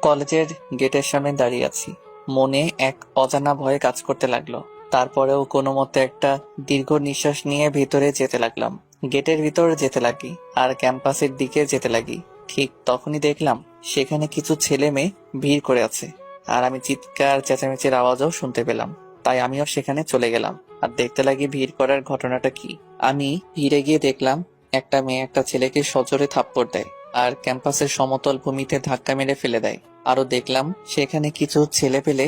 কলেজের গেটের সামনে দাঁড়িয়ে আছি। মনে এক অজানা ভয় কাজ করতে লাগলো। তারপরেও কোনো মতে একটা দীর্ঘ নিঃশ্বাস নিয়ে ভিতরে যেতে লাগলাম। গেটের ভিতর যেতে লাগি আর ক্যাম্পাসের দিকে যেতে লাগি। ঠিক তখনই দেখলাম সেখানে কিছু ছেলে মেয়ে ভিড় করে আছে, আর আমি চিৎকার চেঁচামেচির আওয়াজও শুনতে পেলাম। তাই আমিও সেখানে চলে গেলাম আর দেখতে লাগি ভিড় করার ঘটনাটা কি। আমি ভিড়ে গিয়ে দেখলাম একটা মেয়ে একটা ছেলেকে সজোরে থাপ্পড় দেয় আর ক্যাম্পাসের সমতল ভূমিতে ধাক্কা মেরে ফেলে দেয়। আরো দেখলাম সেখানে কিছু ছেলে পেলে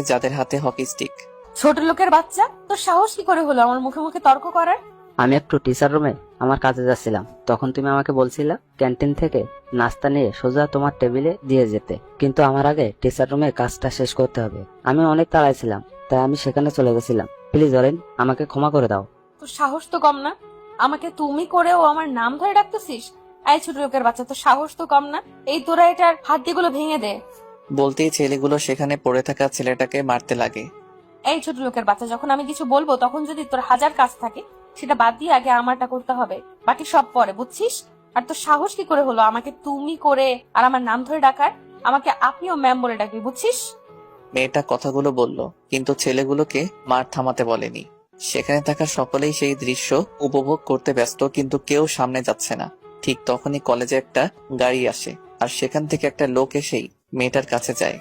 যাদের হাতে হকি স্টিক। ছোট লোকের বাচ্চা, তোর সাহস কি করে হলো আমার মুখে মুখে তর্ক করার? আমি একটু টিচার রুমে আমার কাজে যাচ্ছিলাম, তখন তুমি আমাকে বলছিলা ক্যান্টিন থেকে নাস্তা নিয়ে সোজা তোমার টেবিলে দিয়ে যেতে, কিন্তু আমার আগে টিচার রুমে কাজটা শেষ করতে হবে। আমি অনেক তাড়ায় ছিলাম, তাই আমি সেখানে চলে গেছিলাম। প্লিজ অরেন, আমাকে ক্ষমা করে দাও। তোর সাহস তো কম না, আমাকে তুমি করেও আমার নাম ধরে ডাকতেছিস। এই ছোট লোকের বাচ্চা, তোর সাহস তো কম না। এই তোরা এটার হাড্ডিগুলো ভেঙে দে। বলতেই ছেলেগুলো সেখানে পড়ে থাকা ছেলেটাকে মারতে লাগে। এই ছোট লোকের বাচ্চা, যখন আমি কিছু বলবো তখন যদি তোর হাজার কাজ থাকে সেটা বাদ দিয়ে আগে আমারটা করতে হবে, বাকি সব পরে, বুঝছিস? আর তোর সাহস কি করে হলো আমাকে তুমি করে আর আমার নাম ধরে ডাকার? আমাকে আপনিও ম্যাম বলে ডাকবি, বুঝছিস? মেয়েটা কথাগুলো বলল, কিন্তু ছেলেগুলোকে মার থামাতে বলেনি। সেখানে থাকা সকলেই সেই দৃশ্য উপভোগ করতে ব্যস্ত, কিন্তু কেউ সামনে যাচ্ছে না। ঠিক তখনই কলেজে একটা গাড়ি আসে আর সেখান থেকে একটা লোক এসেই মেয়েটার কাছে যায়।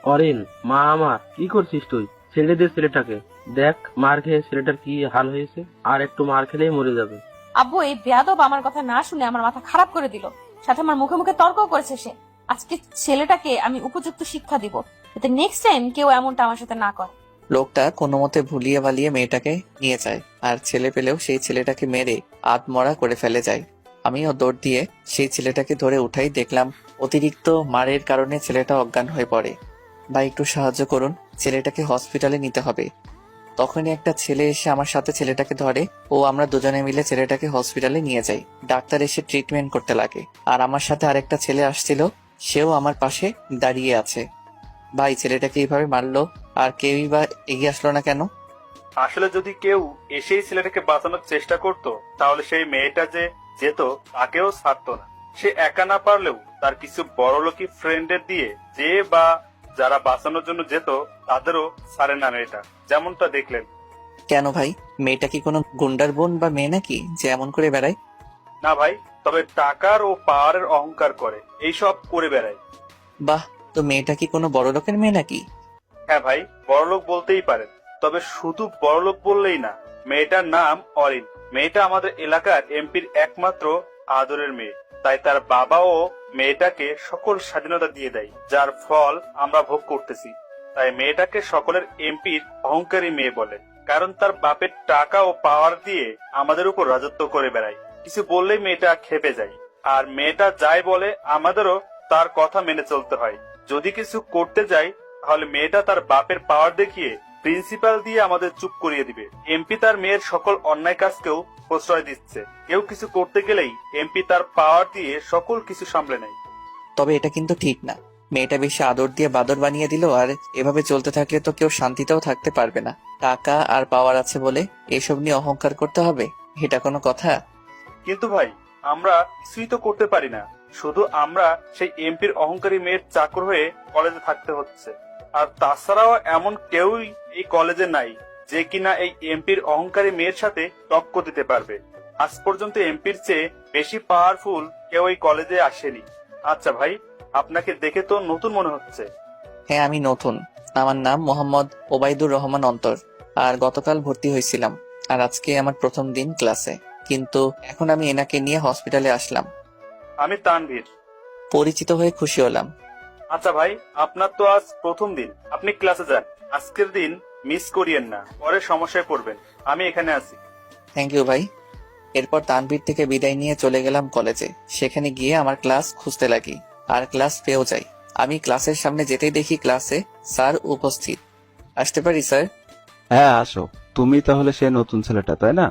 অরিন, মা আমার, কি করছিস তুই? ছেড়ে দে ছেলেটাকে। দেখ মার খেয়ে ছেলেটার কি হাল হয়েছে, আর একটু মার খেলেই মরে যাবে। আব্বু, এই বেয়াদব আমার কথা না শুনে আমার মাথা খারাপ করে দিল, সাথে আমার মুখে মুখে তর্ক করেছে সে। আজকে ছেলেটাকে আমি উপযুক্ত শিক্ষা দিব, যাতে নেক্সট টাইম কেউ এমনটা আমার সাথে না করে। লোকটা কোনো মতে ভুলিয়ে ভালিয়ে মেয়েটাকে নিয়ে যায় আর ছেলে পেলেও সেই ছেলেটাকে মেরে আধমরা করে ফেলে যায়। আমিও দৌড় দিয়ে সেই ছেলেটাকে ধরে উঠাই, দেখলাম অতিরিক্ত মারের কারণে ছেলেটা অজ্ঞান হয়ে পড়ে। ভাই একটু সাহায্য করুন, ছেলেটাকে হসপিটালে নিতে হবে। তখনই একটা ছেলে এসে আমার সাথে ছেলেটাকে ধরে ও আমরা দুজনে মিলে ছেলেটাকে হসপিটালে নিয়ে যাই। ডাক্তার এসে ট্রিটমেন্ট করতে লাগে আর আমার সাথে আরেকটা ছেলে আসছিল, সেও আমার পাশে দাঁড়িয়ে আছে। ভাই ছেলেটাকে এইভাবে মারলো আর কেউই বা এগিয়ে আসলো না কেন? আসলে যদি কেউ এসেই ছেলেটাকে বাঁচানোর চেষ্টা করত, তাহলে সেই মেয়েটা যে যেত তাকেও ছাড়তো না। সে একা না পারলেও তার কিছু বড়লোকি ফ্রেন্ডের দিয়ে যে বা যারা বাঁচানোর জন্য যেত তাদেরও ছাড়ে না মেয়েটা, যেমনটা দেখলেন। কেন ভাই, মেয়েটা কি কোনো গুন্ডার বোন বা মেয়ে নাকি যে এমন করে বেড়ায়? না ভাই, তবে টাকার ও পাওয়ারের অহংকার করে এইসব করে বেড়ায়। বাহ, তো মেয়েটা কি কোনো বড় লোকের মেয়ে নাকি? হ্যাঁ ভাই, বড়লোক বলতেই পারেন, তবে শুধু বড়লোক বললেই না। মেয়েটার নাম অরিন। মেয়েটা আমাদের এলাকার এমপির একমাত্র আদরের মেয়ে, তাই তার বাবাও মেয়েটাকে সকল স্বাধীনতা দিয়ে দেয়, যার ফল আমরা ভোগ করতেছি। তাই মেয়েটাকে সকলের এমপির অহংকারী মেয়ে বলে, কারণ তার বাপের টাকা ও পাওয়ার দিয়ে আমাদের উপর রাজত্ব করে বেড়ায়। কিছু বললেই মেয়েটা খেপে যায়, আর মেয়েটা যাই বলে আমাদেরও তার কথা মেনে চলতে হয়। যদি কিছু করতে যাই তাহলে মেয়েটা তার বাপের পাওয়ার দেখিয়ে প্রিন্সিপাল দিয়ে আমাদের চুপ করিয়ে দিবে। এমপি তার মেয়ের সকল অন্যায় কাজকেও প্রশ্রয় দিচ্ছে। কেউ কিছু করতে গেলেই এমপি তার পাওয়ার দিয়ে সকল কিছু সামলে নেয়। তবে এটা কিন্তু ঠিক না। মেয়েটা বেশি আদর দিয়ে বাদর বানিয়ে দিল, আর এভাবে চলতে থাকলে তো কেউ শান্তিতেও থাকতে পারবে না। টাকা আর পাওয়ার আছে বলে এসব নিয়ে অহংকার করতে হবে, এটা কোনো কথা? কিন্তু ভাই, আমরা কিছুই তো করতে পারি না। শুধু আমরা সেই এমপির অহংকারী মেয়ের চাকর হয়ে কলেজে থাকতে হচ্ছে। আর তাছাড়াও এমন কেউই এই কলেজে নাই যে কিনা এই এমপির অহংকারী মেয়ের সাথে টক্কর দিতে পারবে। আজ পর্যন্ত এমপির চেয়ে বেশি পাওয়ারফুল কেউ এই কলেজে আসেনি। আচ্ছা ভাই, আপনাকে দেখে তো নতুন মনে হচ্ছে। হ্যাঁ, আমি নতুন। আমার নাম মোহাম্মদ ওবায়দুর রহমান অন্তর, আর গতকাল ভর্তি হয়েছিলাম, আর আজকে আমার প্রথম দিন ক্লাসে। কিন্তু এখন আমি এনাকে নিয়ে হসপিটালে আসলাম। আমি তানভীর। পরিচিত হয়ে খুশি হলাম। আচ্ছা ভাই, আপনার তো আজ প্রথম দিন, আপনি ক্লাসে যান। আজকের দিন মিস করিয়েন না, পরে সমস্যায় পড়বেন। আমি এখানে আছি। থ্যাংক ইউ ভাই। এরপর তানভীর থেকে বিদায় নিয়ে চলে গেলাম কলেজে। সেখানে গিয়ে আমার ক্লাস খুঁজতে লাগি, আর ক্লাস পেয়েও যাই। আমি ক্লাসের সামনে যেতেই দেখি ক্লাসে স্যার উপস্থিত। আসতে পারি স্যার? হ্যাঁ আসো। তুমি তাহলে সে নতুন ছেলেটা, তাই না?